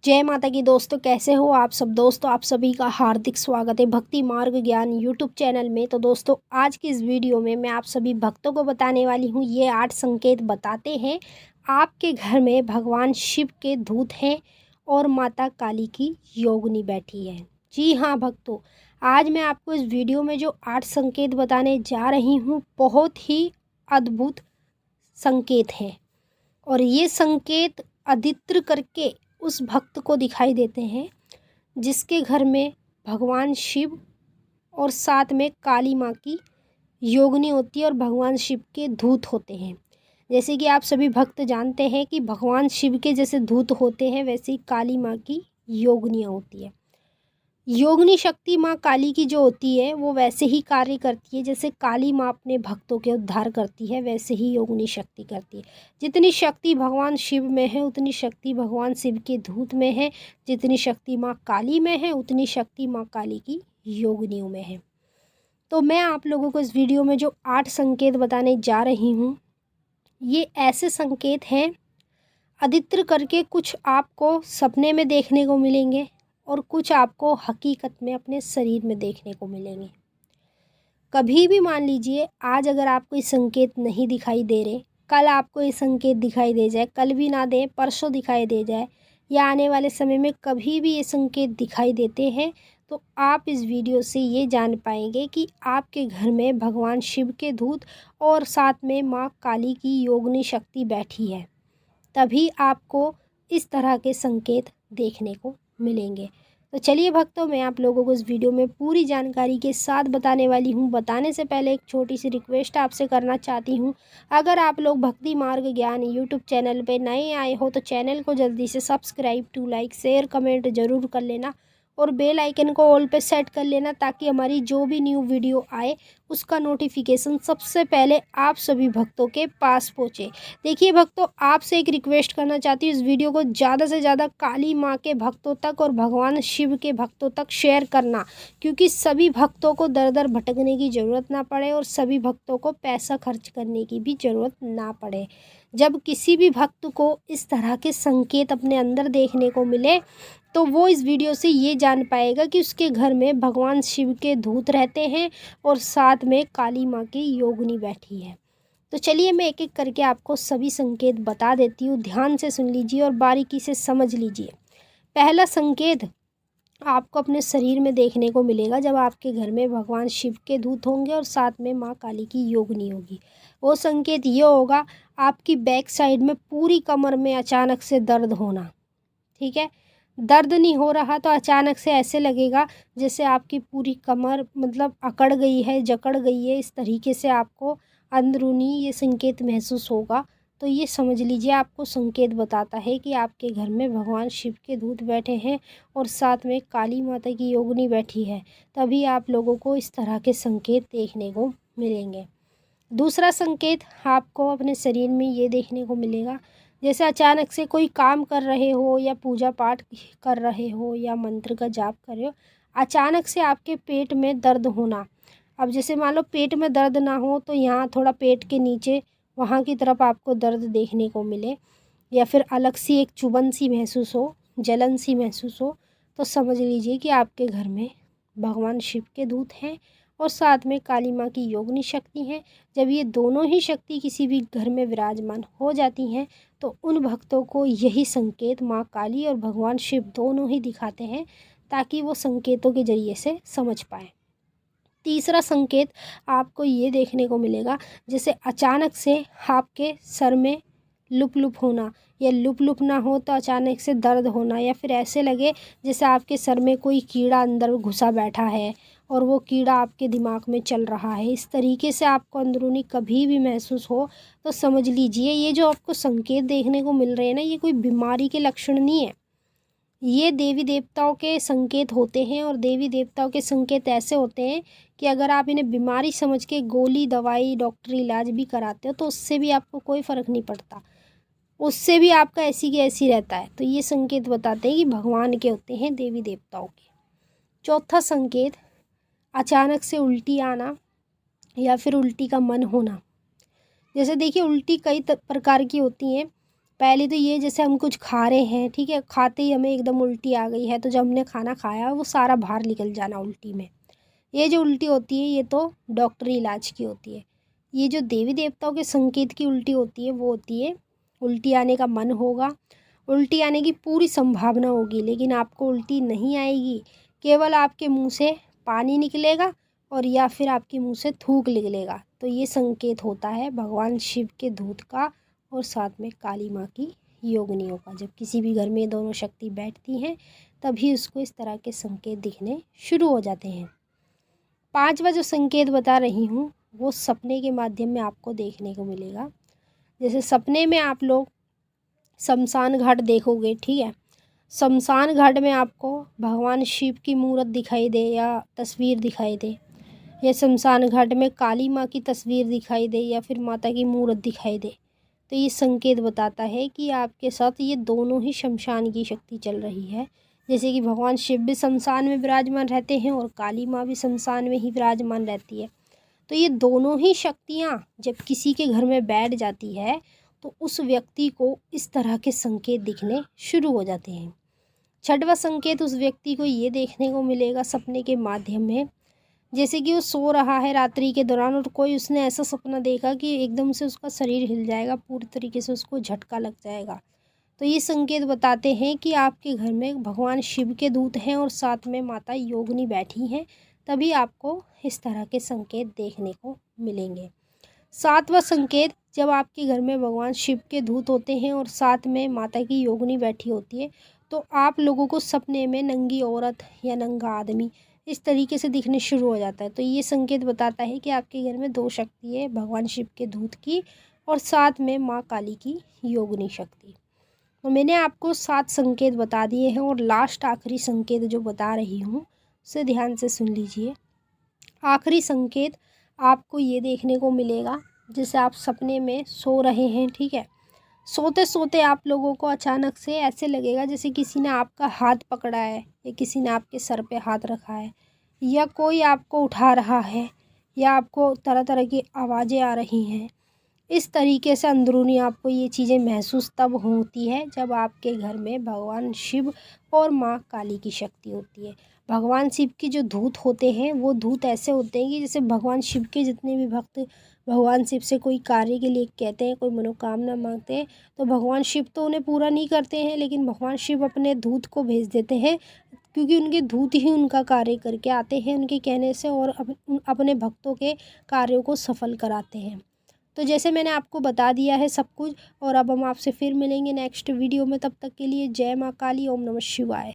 जय माता की दोस्तों, कैसे हो आप सब। दोस्तों आप सभी का हार्दिक स्वागत है भक्ति मार्ग ज्ञान यूट्यूब चैनल में। तो दोस्तों आज की इस वीडियो में मैं आप सभी भक्तों को बताने वाली हूँ। ये 8 संकेत बताते हैं आपके घर में भगवान शिव के दूत हैं और माता काली की योगिनी बैठी है। जी हाँ भक्तों, आज मैं आपको इस वीडियो में जो 8 संकेत बताने जा रही हूँ बहुत ही अद्भुत संकेत हैं और ये संकेत अधित्र करके उस भक्त को दिखाई देते हैं जिसके घर में भगवान शिव और साथ में काली माँ की योगिनी होती है और भगवान शिव के दूत होते हैं। जैसे कि आप सभी भक्त जानते हैं कि भगवान शिव के जैसे दूत होते हैं वैसे ही काली माँ की योगिनियाँ होती है। योगिनी शक्ति माँ काली की जो होती है वो वैसे ही कार्य करती है जैसे काली माँ अपने भक्तों के उद्धार करती है, वैसे ही योगिनी शक्ति करती है। जितनी शक्ति भगवान शिव में है उतनी शक्ति भगवान शिव के दूत में है, जितनी शक्ति माँ काली में है उतनी शक्ति माँ काली की योगिनियों में है। तो मैं आप लोगों को इस वीडियो में जो 8 संकेत बताने जा रही हूँ ये ऐसे संकेत हैं अधित्र करके कुछ आपको सपने में देखने को मिलेंगे और कुछ आपको हकीकत में अपने शरीर में देखने को मिलेंगे। कभी भी मान लीजिए आज अगर आपको ये संकेत नहीं दिखाई दे रहे, कल आपको ये संकेत दिखाई दे जाए, कल भी ना दे परसों दिखाई दे जाए या आने वाले समय में कभी भी ये संकेत दिखाई देते हैं तो आप इस वीडियो से ये जान पाएंगे कि आपके घर में भगवान शिव के दूत और साथ में माँ काली की योगिनी शक्ति बैठी है। तभी आपको इस तरह के संकेत देखने को मिलेंगे। तो चलिए भक्तों, मैं आप लोगों को इस वीडियो में पूरी जानकारी के साथ बताने वाली हूँ। बताने से पहले एक छोटी सी रिक्वेस्ट आपसे करना चाहती हूँ। अगर आप लोग भक्ति मार्ग ज्ञान यूट्यूब चैनल पे नए आए हो तो चैनल को जल्दी से subscribe to like share comment ज़रूर कर लेना और बेल आइकन को ऑल पे सेट कर लेना ताकि हमारी जो भी न्यू वीडियो आए उसका नोटिफिकेशन सबसे पहले आप सभी भक्तों के पास पहुँचे। देखिए भक्तों, आपसे एक रिक्वेस्ट करना चाहती हूँ, इस वीडियो को ज़्यादा से ज़्यादा काली माँ के भक्तों तक और भगवान शिव के भक्तों तक शेयर करना, क्योंकि सभी भक्तों को दर दर भटकने की ज़रूरत ना पड़े और सभी भक्तों को पैसा खर्च करने की भी ज़रूरत ना पड़े। जब किसी भी भक्त को इस तरह के संकेत अपने अंदर देखने को मिले तो वो इस वीडियो से ये जान पाएगा कि उसके घर में भगवान शिव के दूत रहते हैं और साथ में काली माँ की योगिनी बैठी है। तो चलिए मैं एक एक करके आपको सभी संकेत बता देती हूँ, ध्यान से सुन लीजिए और बारीकी से समझ लीजिए। पहला संकेत आपको अपने शरीर में देखने को मिलेगा जब आपके घर में भगवान शिव के दूत होंगे और साथ में माँ काली की योगिनी होगी। वो संकेत ये होगा, आपकी बैक साइड में पूरी कमर में अचानक से दर्द होना। ठीक है, दर्द नहीं हो रहा तो अचानक से ऐसे लगेगा जैसे आपकी पूरी कमर मतलब अकड़ गई है, जकड़ गई है, इस तरीके से आपको अंदरूनी ये संकेत महसूस होगा। तो ये समझ लीजिए आपको संकेत बताता है कि आपके घर में भगवान शिव के दूत बैठे हैं और साथ में काली माता की योगिनी बैठी है। तभी आप लोगों को इस तरह के संकेत देखने को मिलेंगे। दूसरा संकेत आपको अपने शरीर में ये देखने को मिलेगा, जैसे अचानक से कोई काम कर रहे हो या पूजा पाठ कर रहे हो या मंत्र का जाप कर रहे हो, अचानक से आपके पेट में दर्द होना। अब जैसे मान लो पेट में दर्द ना हो तो यहाँ थोड़ा पेट के नीचे वहाँ की तरफ आपको दर्द देखने को मिले या फिर अलग सी एक चुभन सी महसूस हो, जलन सी महसूस हो, तो समझ लीजिए कि आपके घर में भगवान शिव के दूत हैं और साथ में काली माँ की योगिनी शक्ति है। जब ये दोनों ही शक्ति किसी भी घर में विराजमान हो जाती हैं तो उन भक्तों को यही संकेत माँ काली और भगवान शिव दोनों ही दिखाते हैं ताकि वो संकेतों के ज़रिए से समझ पाएँ। तीसरा संकेत आपको ये देखने को मिलेगा, जैसे अचानक से आपके सर में लुप लुप होना या लुप लुप ना हो तो अचानक से दर्द होना या फिर ऐसे लगे जैसे आपके सर में कोई कीड़ा अंदर घुसा बैठा है और वो कीड़ा आपके दिमाग में चल रहा है। इस तरीके से आपको अंदरूनी कभी भी महसूस हो तो समझ लीजिए ये जो आपको संकेत देखने को मिल रहे हैं ना, ये कोई बीमारी के लक्षण नहीं है, ये देवी देवताओं के संकेत होते हैं। और देवी देवताओं के संकेत ऐसे होते हैं कि अगर आप इन्हें बीमारी समझ के गोली दवाई डॉक्टरी इलाज भी कराते हो तो उससे भी आपको कोई फ़र्क नहीं पड़ता, उससे भी आपका ऐसी की ऐसी रहता है। तो ये संकेत बताते हैं कि भगवान के होते हैं, देवी देवताओं के। चौथा संकेत, अचानक से उल्टी आना या फिर उल्टी का मन होना। जैसे देखिए उल्टी कई प्रकार की होती हैं, पहले तो ये जैसे हम कुछ खा रहे हैं, ठीक है, खाते ही हमें एकदम उल्टी आ गई है, तो जब हमने खाना खाया वो सारा बाहर निकल जाना उल्टी में। ये जो उल्टी होती है ये तो डॉक्टरी इलाज की होती है। ये जो देवी देवताओं के संकेत की उल्टी होती है वो होती है उल्टी आने का मन होगा, उल्टी आने की पूरी संभावना होगी, लेकिन आपको उल्टी नहीं आएगी, केवल आपके मुंह से पानी निकलेगा और या फिर आपके मुंह से थूक निकलेगा। तो ये संकेत होता है भगवान शिव के दूत का और साथ में काली माँ की योगिनियों का। जब किसी भी घर में ये दोनों शक्ति बैठती हैं तभी उसको इस तरह के संकेत दिखने शुरू हो जाते हैं। पांचवा जो संकेत बता रही हूँ वो सपने के माध्यम में आपको देखने को मिलेगा। जैसे सपने में आप लोग शमशान घाट देखोगे, ठीक है, शमशान घाट में आपको भगवान शिव की मूर्त दिखाई दे या तस्वीर दिखाई दे, या शमशान घाट में काली माँ की तस्वीर दिखाई दे या फिर माता की मूर्त दिखाई दे, तो ये संकेत बताता है कि आपके साथ ये दोनों ही शमशान की शक्ति चल रही है। जैसे कि भगवान शिव भी शमशान में विराजमान रहते हैं और काली माँ भी शमशान में ही विराजमान रहती है। तो ये दोनों ही शक्तियाँ जब किसी के घर में बैठ जाती है तो उस व्यक्ति को इस तरह के संकेत दिखने शुरू हो जाते हैं। छठवां संकेत उस व्यक्ति को ये देखने को मिलेगा सपने के माध्यम में, जैसे कि वो सो रहा है रात्रि के दौरान और कोई उसने ऐसा सपना देखा कि एकदम से उसका शरीर हिल जाएगा, पूरी तरीके से उसको झटका लग जाएगा। तो ये संकेत बताते हैं कि आपके घर में भगवान शिव के दूत हैं और साथ में माता योगिनी बैठी हैं, तभी आपको इस तरह के संकेत देखने को मिलेंगे। सातवां संकेत, जब आपके घर में भगवान शिव के दूत होते हैं और साथ में माता की योगिनी बैठी होती है तो आप लोगों को सपने में नंगी औरत या नंगा आदमी इस तरीके से दिखने शुरू हो जाता है। तो ये संकेत बताता है कि आपके घर में दो शक्ति है, भगवान शिव के दूत की और साथ में माँ काली की योगिनी शक्ति। तो मैंने आपको 7 संकेत बता दिए हैं और लास्ट आखिरी संकेत जो बता रही हूँ उसे ध्यान से सुन लीजिए। आखिरी संकेत आपको ये देखने को मिलेगा, जैसे आप सपने में सो रहे हैं, ठीक है, सोते सोते आप लोगों को अचानक से ऐसे लगेगा जैसे किसी ने आपका हाथ पकड़ा है या किसी ने आपके सर पे हाथ रखा है या कोई आपको उठा रहा है या आपको तरह तरह की आवाज़ें आ रही हैं। इस तरीके से अंदरूनी आपको ये चीज़ें महसूस तब होती है जब आपके घर में भगवान शिव और माँ काली की शक्ति होती है। भगवान शिव के जो दूत होते हैं वो दूत ऐसे होते हैं कि जैसे भगवान शिव के जितने भी भक्त भगवान शिव से कोई कार्य के लिए कहते हैं, कोई मनोकामना मांगते हैं, तो भगवान शिव तो उन्हें पूरा नहीं करते हैं, लेकिन भगवान शिव अपने दूत को भेज देते हैं, क्योंकि उनके दूत ही उनका कार्य करके आते हैं उनके कहने से और अपने भक्तों के कार्यों को सफल कराते हैं। तो जैसे मैंने आपको बता दिया है सब कुछ, और अब हम आपसे फिर मिलेंगे नेक्स्ट वीडियो में। तब तक के लिए जय माँ काली, ओम नमः शिवाय।